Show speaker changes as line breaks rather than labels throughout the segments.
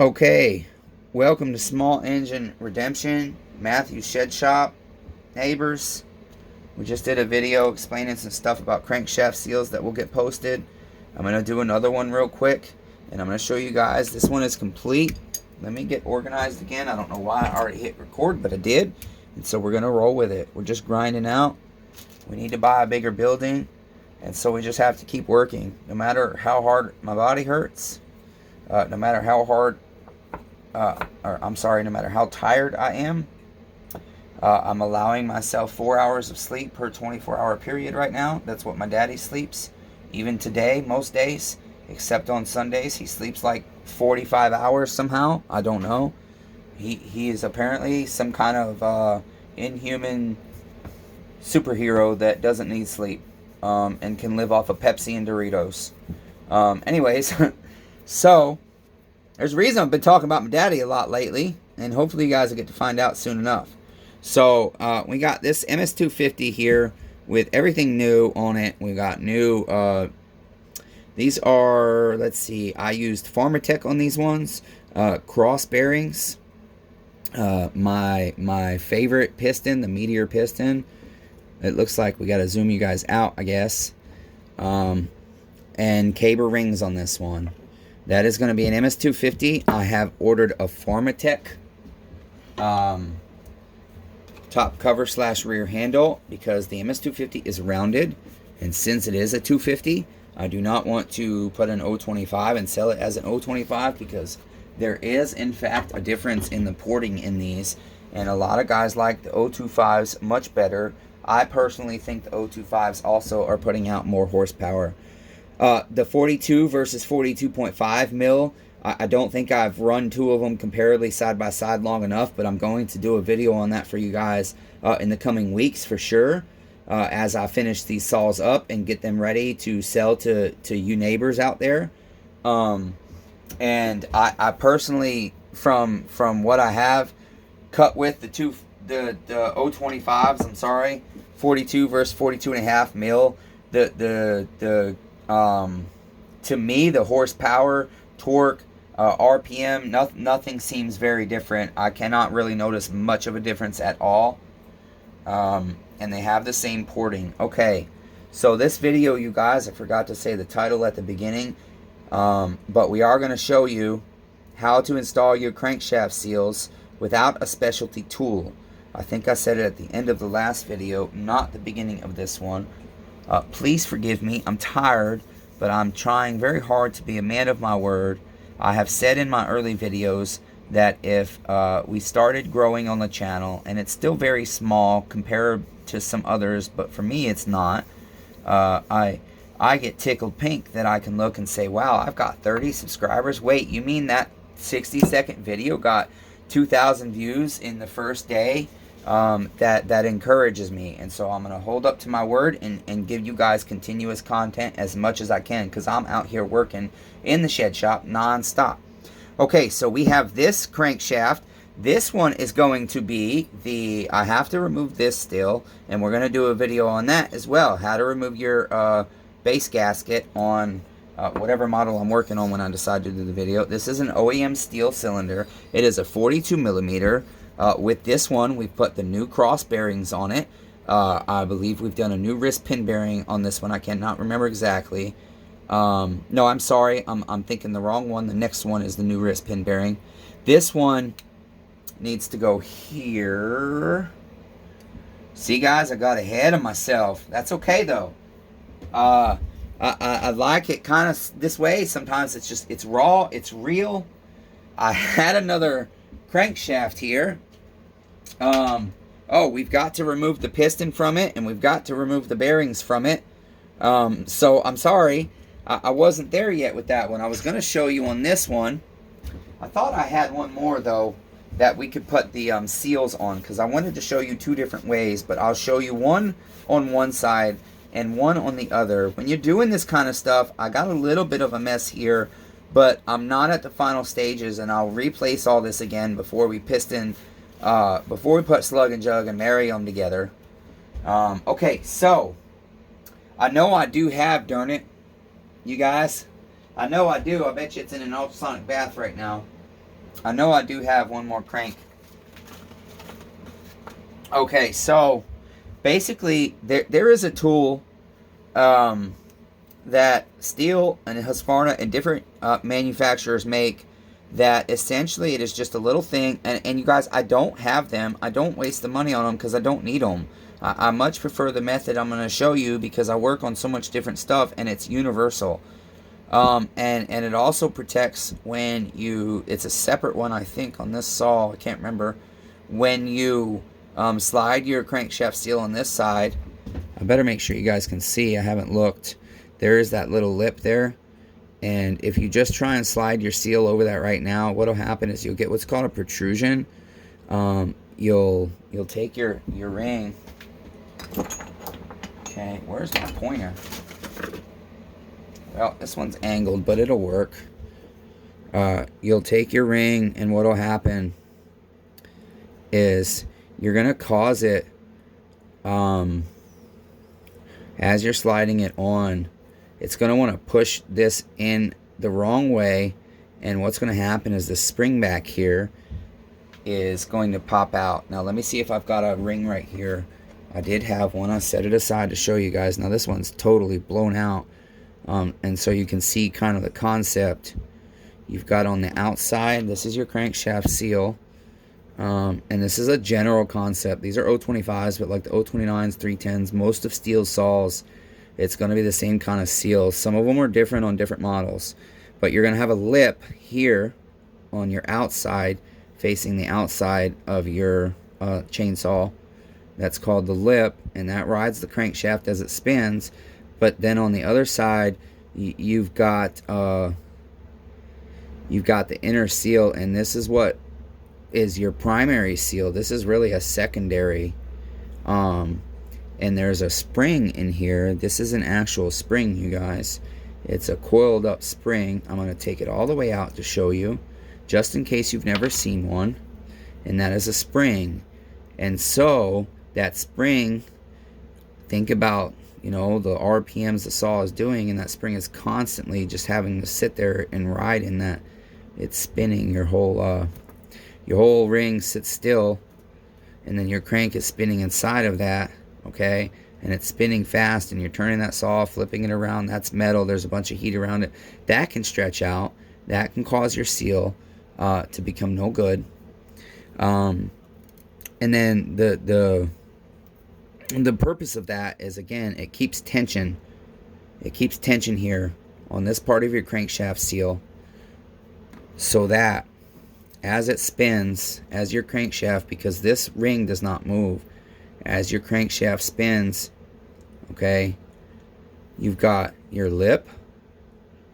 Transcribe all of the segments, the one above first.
Okay, welcome to Small Engine Redemption, Matthew's Shed Shop, neighbors. We just did a video explaining some stuff about crankshaft seals that will get posted. I'm going to do another one real quick, and I'm going to show you guys. This one is complete. Let me get organized again. I don't know why I already hit record, but I did. And so we're going to roll with it. We're just grinding out. We need to buy a bigger building, and so we just have to keep working. No matter how hard my body hurts, no matter how hard no matter how tired I am, I'm allowing myself 4 hours of sleep per 24-hour period right now. That's what my daddy sleeps. Even today, most days, except on Sundays, he sleeps like 45 hours somehow. I don't know. He is apparently some kind of inhuman superhero that doesn't need sleep and can live off of Pepsi and Doritos. Anyways, so there's a reason I've been talking about my daddy a lot lately, and hopefully you guys will get to find out soon enough. So we got this MS250 here with everything new on it. We got new, these are, let's see, I used Pharmatech on these ones, cross bearings, my favorite piston, the Meteor piston. It looks like we got to zoom you guys out, I guess, and caber rings on this one. That is going to be an MS250. I have ordered a Pharmatech top cover / rear handle because the MS250 is rounded, and since it is a 250, I do not want to put an 025 and sell it as an 025 because there is in fact a difference in the porting in these, and a lot of guys like the 025s much better. I personally think the 025s also are putting out more horsepower. The 42 versus 42.5 mil, I don't think I've run two of them comparably side by side long enough, but I'm going to do a video on that for you guys in the coming weeks for sure, as I finish these saws up and get them ready to sell to you neighbors out there. And I personally, from what I have cut with the 025s, I'm sorry, 42 versus 42.5 mil, to me, the horsepower, torque, RPM, nothing seems very different. I cannot really notice much of a difference at all. And they have the same porting. Okay, so this video, you guys, I forgot to say the title at the beginning, but we are going to show you how to install your crankshaft seals without a specialty tool. I think I said it at the end of the last video, not the beginning of this one. Please forgive me. I'm tired, but I'm trying very hard to be a man of my word. I have said in my early videos that if we started growing on the channel, and it's still very small compared to some others, but for me it's not, I get tickled pink that I can look and say, wow, I've got 30 subscribers. Wait, you mean that 60-second video got 2,000 views in the first day? That encourages me, and so I'm going to hold up to my word and give you guys continuous content as much as I can, because I'm out here working in the shed shop non-stop. Okay, so we have this crankshaft. This one is going to be I have to remove this still, and we're going to do a video on that as well, how to remove your base gasket on whatever model I'm working on when I decide to do the video. This is an OEM Stihl cylinder. It is a 42 millimeter. With this one, we've put the new cross bearings on it. I believe we've done a new wrist pin bearing on this one. I cannot remember exactly. No, I'm sorry. I'm thinking the wrong one. The next one is the new wrist pin bearing. This one needs to go here. See, guys, I got ahead of myself. That's okay, though. I like it kind of this way. Sometimes it's raw. It's real. I had another crankshaft here. Oh, we've got to remove the piston from it, and we've got to remove the bearings from it. So I'm sorry, I wasn't there yet with that one. I was going to show you on this one. I thought I had one more, though, that we could put the seals on, because I wanted to show you two different ways, but I'll show you one on one side and one on the other. When you're doing this kind of stuff, I got a little bit of a mess here, but I'm not at the final stages, and I'll replace all this again before we piston, before we put slug and jug and marry them together. Okay, so I know I do have, darn it, you guys, I know I do. I bet you it's in an ultrasonic bath right now. I know I do have one more crank. Okay, so basically there is a tool that Stihl and Husqvarna and different manufacturers make that essentially it is just a little thing. And you guys, I don't have them. I don't waste the money on them because I don't need them. I much prefer the method I'm going to show you because I work on so much different stuff and it's universal. And it also protects when you, it's a separate one I think on this saw, I can't remember, when you slide your crankshaft steel on this side. I better make sure you guys can see, I haven't looked. There is that little lip there, and if you just try and slide your seal over that right now, what'll happen is you'll get what's called a protrusion. You'll take your ring. Okay, where's my pointer? Well, this one's angled, but it'll work. You'll take your ring, and what'll happen is you're gonna cause it, as you're sliding it on, it's going to want to push this in the wrong way, and what's going to happen is the spring back here is going to pop out. Now let me see if I've got a ring right here. I did have one. I set it aside to show you guys. Now this one's totally blown out, and so you can see kind of the concept. You've got on the outside, this is your crankshaft seal, and this is a general concept. These are 025s, but like the 029s, 310s, most of Stihl saws, it's going to be the same kind of seal. Some of them are different on different models, but you're going to have a lip here on your outside facing the outside of your chainsaw. That's called the lip, and that rides the crankshaft as it spins. But then on the other side, you've got the inner seal, and this is what is your primary seal. This is really a secondary. And there's a spring in here. This is an actual spring, you guys. It's a coiled up spring. I'm going to take it all the way out to show you, just in case you've never seen one. And that is a spring. And so that spring, think about, you know, the RPMs the saw is doing, and that spring is constantly just having to sit there and ride in that. It's spinning. Your whole ring sits still, and then your crank is spinning inside of that. Okay, and it's spinning fast, and you're turning that saw, flipping it around. That's metal. There's a bunch of heat around it. That can stretch out. That can cause your seal to become no good. And then the purpose of that is, again, it keeps tension. It keeps tension here on this part of your crankshaft seal, so that as it spins, as your crankshaft, because this ring does not move, as your crankshaft spins, okay, you've got your lip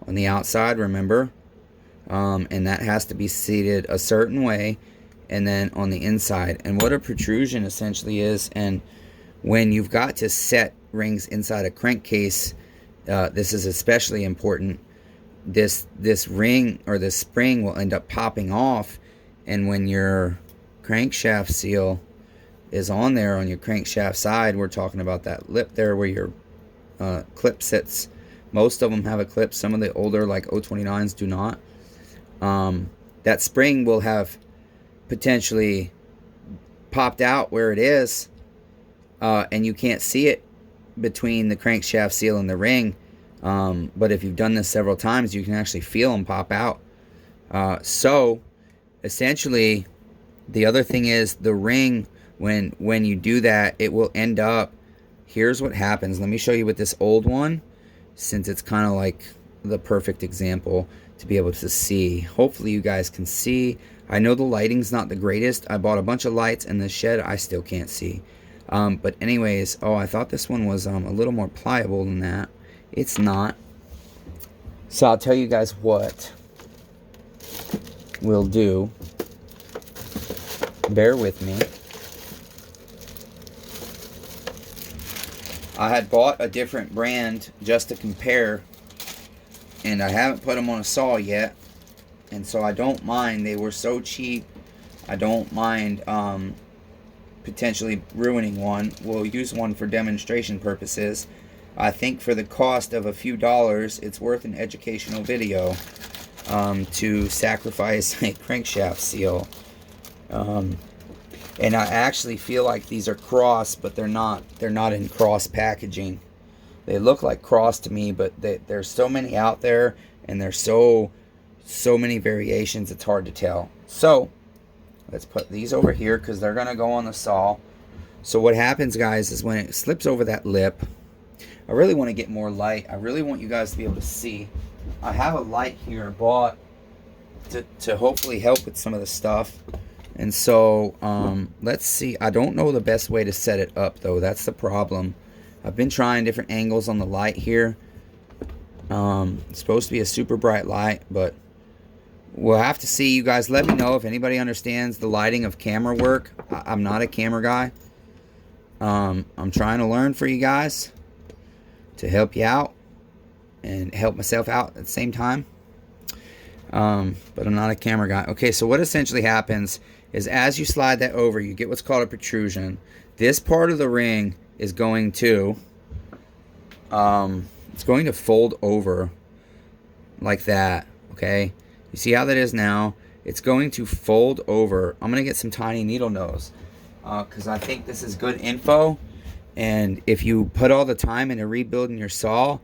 on the outside, remember, and that has to be seated a certain way, and then on the inside. And what a protrusion essentially is, and when you've got to set rings inside a crankcase, this is especially important. This ring or this spring will end up popping off, and when your crankshaft seal is on there on your crankshaft side, we're talking about that lip there where your clip sits. Most of them have a clip. Some of the older, like 029s, do not. That spring will have potentially popped out where it is, and you can't see it between the crankshaft seal and the ring. But if you've done this several times, you can actually feel them pop out. So essentially, the other thing is the ring, when you do that, it will end up, here's what happens. Let me show you with this old one, since it's kind of like the perfect example to be able to see. Hopefully you guys can see. I know the lighting's not the greatest. I bought a bunch of lights in the shed. I still can't see. But anyways, oh, I thought this one was a little more pliable than that. It's not. So I'll tell you guys what we'll do. Bear with me. I had bought a different brand just to compare, and I haven't put them on a saw yet, and so I don't mind. They were so cheap, I don't mind potentially ruining one. We'll use one for demonstration purposes. I think for the cost of a few dollars, it's worth an educational video. to sacrifice a crankshaft seal. And I actually feel like these are cross, but they're not. They're not in cross packaging. They look like cross to me, but there's so many out there, and there's so many variations, it's hard to tell. So let's put these over here because they're going to go on the saw. So what happens, guys, is when it slips over that lip, I really want to get more light. I really want you guys to be able to see. I have a light here bought to hopefully help with some of the stuff. And so, let's see. I don't know the best way to set it up, though. That's the problem. I've been trying different angles on the light here. It's supposed to be a super bright light, but we'll have to see. You guys let me know if anybody understands the lighting of camera work. I'm not a camera guy. I'm trying to learn for you guys to help you out and help myself out at the same time. But I'm not a camera guy. Okay, so what essentially happens is as you slide that over, you get what's called a protrusion. This part of the ring is going to it's going to fold over like that. Okay, you see how that is now? It's going to fold over. I'm going to get some tiny needle nose because I think this is good info. And if you put all the time into rebuilding your saw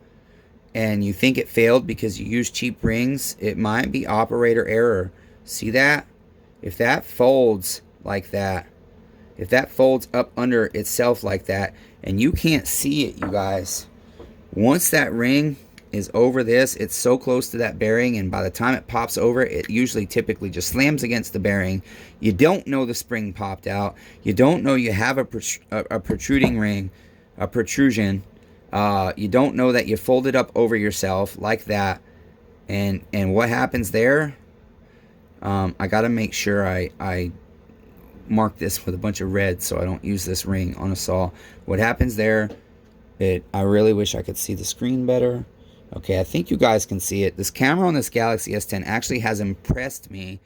and you think it failed because you used cheap rings, it might be operator error. See that? If that folds like that, if that folds up under itself like that, and you can't see it, you guys, once that ring is over this, it's so close to that bearing, and by the time it pops over, it usually typically just slams against the bearing. You don't know the spring popped out. You don't know you have a protruding ring, a protrusion. You don't know that you folded up over yourself like that. And what happens there? I got to make sure I mark this with a bunch of red so I don't use this ring on a saw. What happens there, I really wish I could see the screen better. Okay, I think you guys can see it. This camera on this Galaxy S10 actually has impressed me.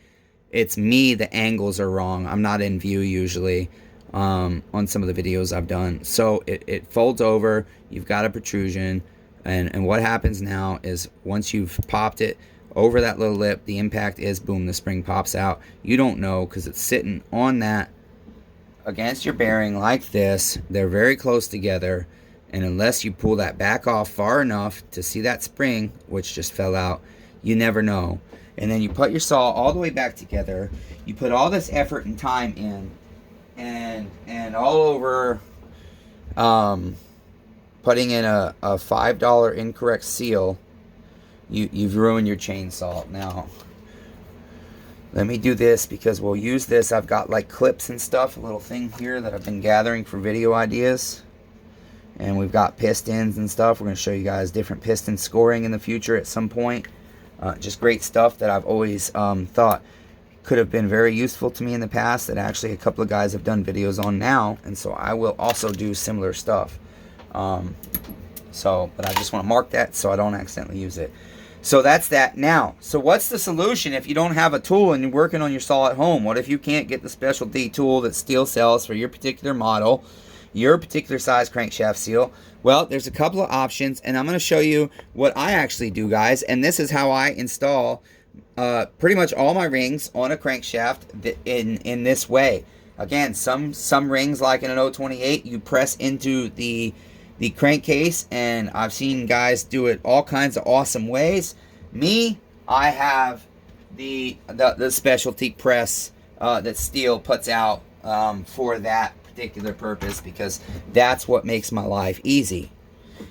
It's me, the angles are wrong. I'm not in view usually on some of the videos I've done. So it folds over, you've got a protrusion, and what happens now is once you've popped it over that little lip, the impact is, boom, the spring pops out. You don't know because it's sitting on that against your bearing like this. They're very close together. And unless you pull that back off far enough to see that spring, which just fell out, you never know. And then you put your saw all the way back together. You put all this effort and time in, and all over putting in a $5 incorrect seal, you've ruined your chainsaw. Now, let me do this because we'll use this. I've got like clips and stuff, a little thing here that I've been gathering for video ideas. And we've got pistons and stuff. We're going to show you guys different piston scoring in the future at some point. Just great stuff that I've always thought could have been very useful to me in the past that actually a couple of guys have done videos on now. And so I will also do similar stuff. But I just want to mark that so I don't accidentally use it. So that's that. Now, so what's the solution if you don't have a tool and you're working on your saw at home? What if you can't get the specialty tool that Stihl sells for your particular model, your particular size crankshaft seal? Well, there's a couple of options, and I'm going to show you what I actually do, guys. And this is how I install pretty much all my rings on a crankshaft in this way. Again, some rings, like in an 028, you press into the crankcase, and I've seen guys do it all kinds of awesome ways. Me, I have the specialty press that Stihl puts out for that particular purpose, because that's what makes my life easy.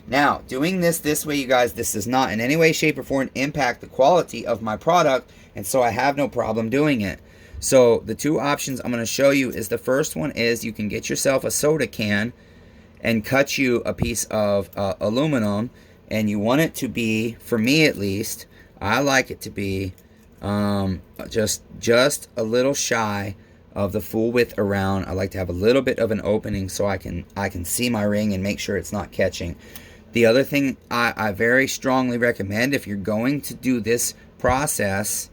Now, doing this way, you guys, this does not in any way, shape, or form impact the quality of my product, and so I have no problem doing it. So the two options I'm going to show you is, the first one is you can get yourself a soda can and cut you a piece of aluminum, and you want it to be, for me at least, I like it to be just a little shy of the full width around. I like to have a little bit of an opening so I can see my ring and make sure it's not catching. The other thing I very strongly recommend, if you're going to do this process,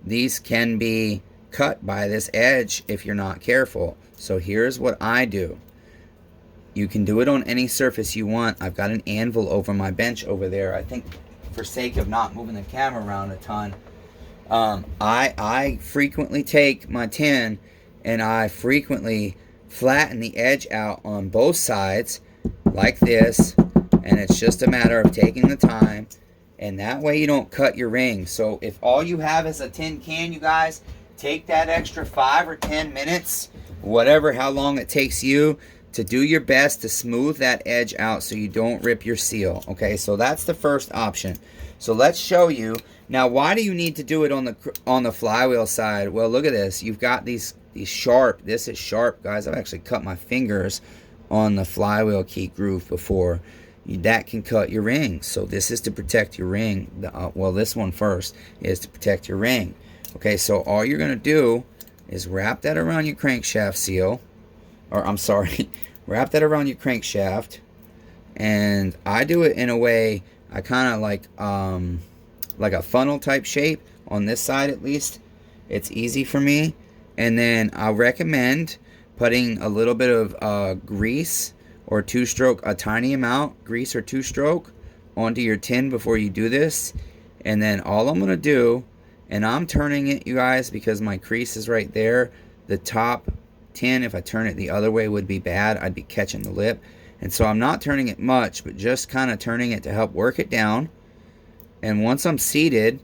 these can be cut by this edge if you're not careful. So here's what I do. You can do it on any surface you want. I've got an anvil over my bench over there. I think for sake of not moving the camera around a ton, I frequently take my tin and I frequently flatten the edge out on both sides like this, and it's just a matter of taking the time, and that way you don't cut your ring. So if all you have is a tin can, you guys, take that extra 5 or 10 minutes, whatever, how long it takes you, to do your best to smooth that edge out so you don't rip your seal. Okay, so that's the first option. So let's show you. Now, why do you need to do it on the flywheel side? Well, look at this. You've got these sharp. This is sharp, guys. I've actually cut my fingers on the flywheel key groove before. That can cut your ring. So this is to protect your ring. Well, this one first is to protect your ring. Okay, so all you're going to do is wrap that around your crankshaft seal. Or, I'm sorry, wrap that around your crankshaft. And I do it in a way, I kind of like a funnel type shape on this side at least. It's easy for me. And then I recommend putting a little bit of grease or two-stroke, a tiny amount, grease or two-stroke, onto your tin before you do this. And then all I'm going to do, and I'm turning it, you guys, because my crease is right there. The top tin, if I turn it the other way, would be bad. I'd be catching the lip. And so I'm not turning it much, but just kind of turning it to help work it down. And once I'm seated,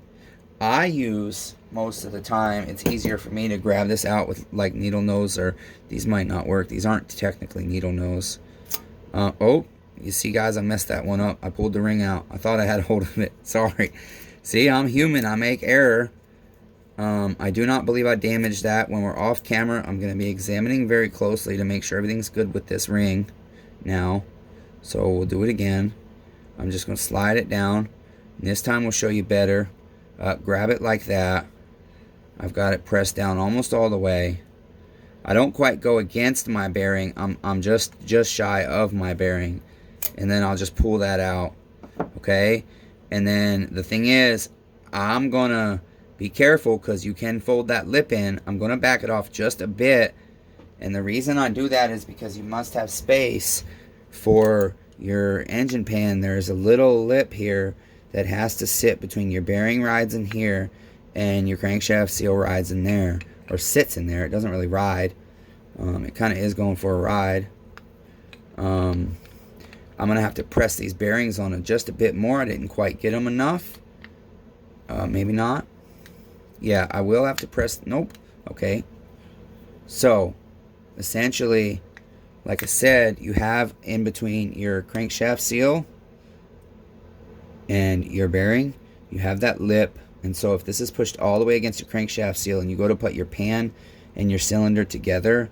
I use, most of the time, it's easier for me to grab this out with like needle nose, or these might not work. These aren't technically needle nose. Oh, you see, guys, I messed that one up. I pulled the ring out. I thought I had a hold of it. Sorry. See, I'm human. I make error. I do not believe I damaged that. When we're off camera, I'm going to be examining very closely to make sure everything's good with this ring now. So we'll do it again. I'm just going to slide it down. And this time we'll show you better. Grab it like that. I've got it pressed down almost all the way. I don't quite go against my bearing. I'm just shy of my bearing. And then I'll just pull that out. Okay? And then the thing is, I'm going to be careful because you can fold that lip in. I'm going to back it off just a bit. And the reason I do that is because you must have space for your engine pan. There's a little lip here that has to sit between your bearing rides in here and your crankshaft seal rides in there, or sits in there. It doesn't really ride. It kind of is going for a ride. I'm going to have to press these bearings on it just a bit more. I didn't quite get them enough. Maybe not. Yeah, I will have to press. Nope. Okay. So, essentially, like I said, you have in between your crankshaft seal and your bearing, you have that lip. And so if this is pushed all the way against your crankshaft seal and you go to put your pan and your cylinder together,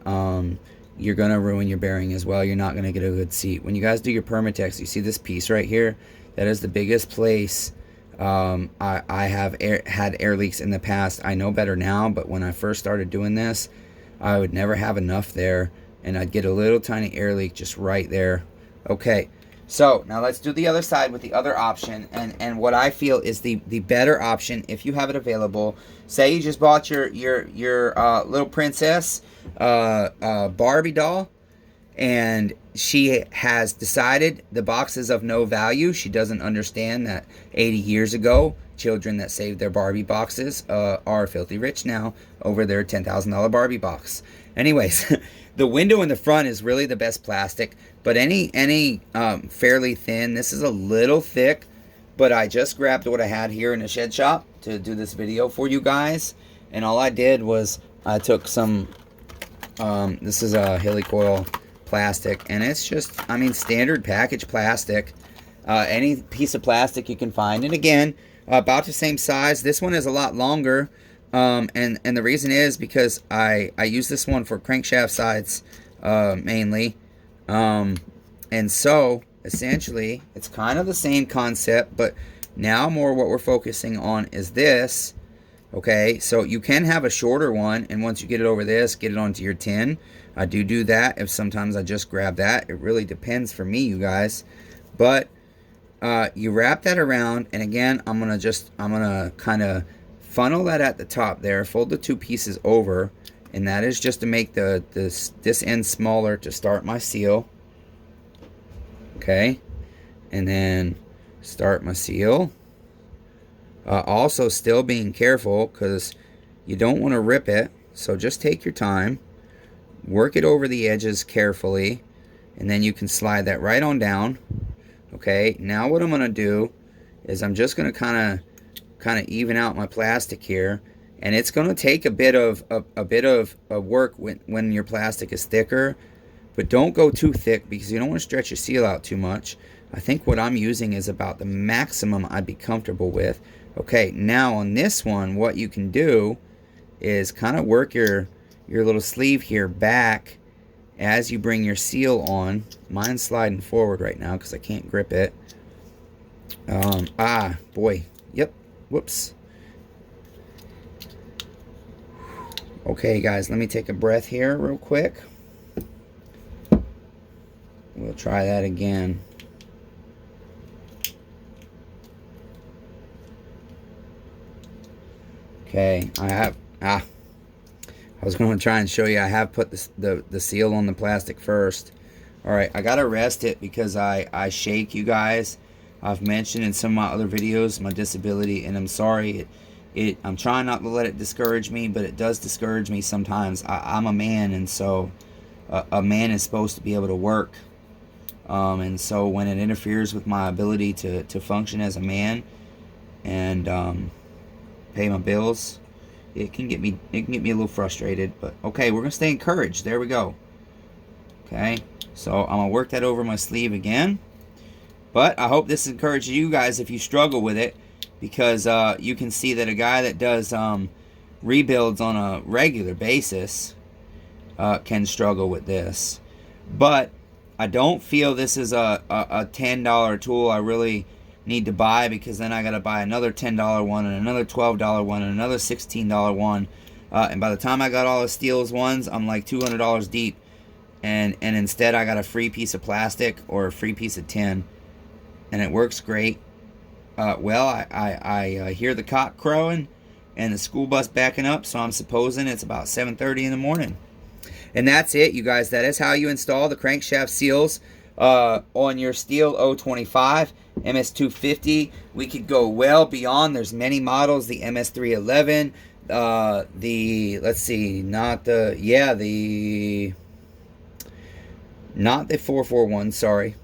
you're going to ruin your bearing as well. You're not going to get a good seat. When you guys do your Permatex, you see this piece right here? That is the biggest place. I have had air leaks in the past. I know better now, but when I first started doing this, I would never have enough there, and I'd get a little tiny air leak just right there. Okay, so now let's do the other side with the other option, and what I feel is the better option if you have it available. Say you just bought your little princess Barbie doll, and she has decided the box is of no value. She doesn't understand that 80 years ago, children that saved their Barbie boxes are filthy rich now over their $10,000 Barbie box. Anyways, the window in the front is really the best plastic, but any fairly thin. This is a little thick, but I just grabbed what I had here in the shed shop to do this video for you guys, and all I did was I took some, this is a helicoil plastic, and it's just, I mean, standard package plastic, any piece of plastic you can find, and again, about the same size. This one is a lot longer, and the reason is because I use this one for crankshaft sides mainly, and so essentially it's kind of the same concept, but now more what we're focusing on is this. Okay, so you can have a shorter one, and once you get it over this, get it onto your tin. I do that. If sometimes I just grab that. It really depends for me, you guys. But you wrap that around, and again, I'm gonna kind of funnel that at the top there. Fold the two pieces over, and that is just to make this end smaller to start my seal. Okay, and then Start my seal. Also still being careful because you don't want to rip it. So just take your time. Work it over the edges carefully. And then you can slide that right on down. Okay, now what I'm going to do is I'm just going to kind of even out my plastic here. And it's going to take a bit of work when your plastic is thicker. But don't go too thick because you don't want to stretch your seal out too much. I think what I'm using is about the maximum I'd be comfortable with. Okay, now on this one, what you can do is kind of work your little sleeve here back as you bring your seal on. Mine's sliding forward right now because I can't grip it. Boy. Yep. Whoops. Okay, guys, let me take a breath here real quick. We'll try that again. Okay, I was going to try and show you I have put the seal on the plastic first. Alright, I got to rest it because I shake, you guys. I've mentioned in some of my other videos my disability, and I'm sorry. I'm trying not to let it discourage me, but it does discourage me sometimes. I'm a man, and so a man is supposed to be able to work. And so when it interferes with my ability to function as a man and pay my bills, it can get me a little frustrated. But okay, we're gonna stay encouraged. There we go. Okay, so I'm gonna work that over my sleeve again. But I hope this encourages you guys if you struggle with it, because you can see that a guy that does rebuilds on a regular basis can struggle with this. But I don't feel this is a $10 tool I really need to buy, because then I got to buy another $10 one and another $12 one and another $16 one. And by the time I got all the Stihl's ones, I'm like $200 deep. And instead I got a free piece of plastic or a free piece of tin. And it works great. Well, I hear the cock crowing and the school bus backing up, so I'm supposing it's about 7:30 in the morning. And that's it, you guys. That is how you install the crankshaft seals on your Stihl 025 MS250. We could go well beyond. There's many models. The MS311, let's see, not the 441, sorry.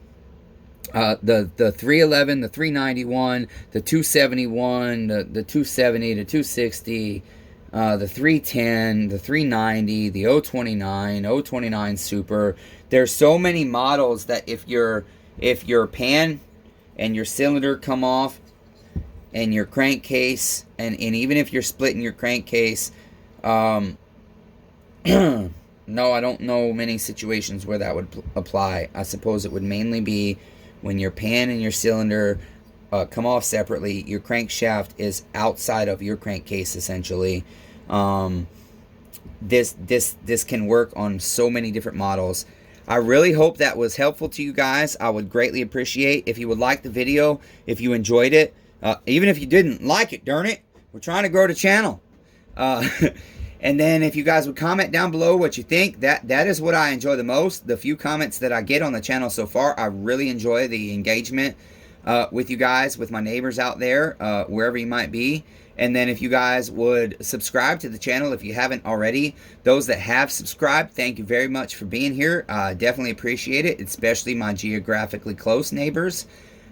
The 311, the 391, the 271, the 270, the 260, the 310, the 390, the 029, 029 Super. There's so many models that if your pan and your cylinder come off and your crankcase, and even if you're splitting your crankcase, no, I don't know many situations where that would apply. I suppose it would mainly be when your pan and your cylinder come off separately. Your crankshaft is outside of your crankcase, essentially. This can work on so many different models. I really hope that was helpful to you guys. I would greatly appreciate if you would like the video, if you enjoyed it. Even if you didn't like it, darn it, we're trying to grow the channel. And then if you guys would comment down below what you think, that is what I enjoy the most. The few comments that I get on the channel so far, I really enjoy the engagement with you guys, with my neighbors out there, wherever you might be. And then if you guys would subscribe to the channel if you haven't already. Those that have subscribed, thank you very much for being here. I definitely appreciate it, especially my geographically close neighbors.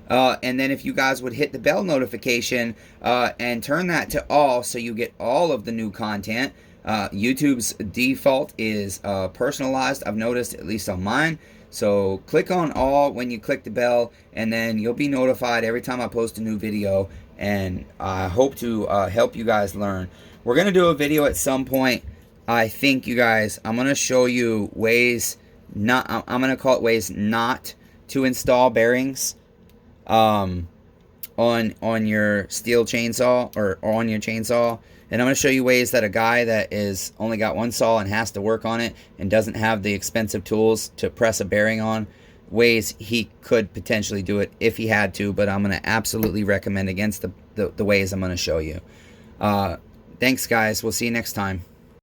And then if you guys would hit the bell notification and turn that to all so you get all of the new content. YouTube's default is personalized, I've noticed, at least on mine. So click on all when you click the bell, and then you'll be notified every time I post a new video. And I hope to help you guys learn. We're going to do a video at some point, I think, you guys. I'm going to show you ways I'm going to call it ways not to install bearings on your Stihl chainsaw or on your chainsaw. And I'm going to show you ways that a guy that is only got one saw and has to work on it and doesn't have the expensive tools to press a bearing on, ways he could potentially do it if he had to, but I'm going to absolutely recommend against the ways I'm going to show you. Thanks, guys. We'll see you next time.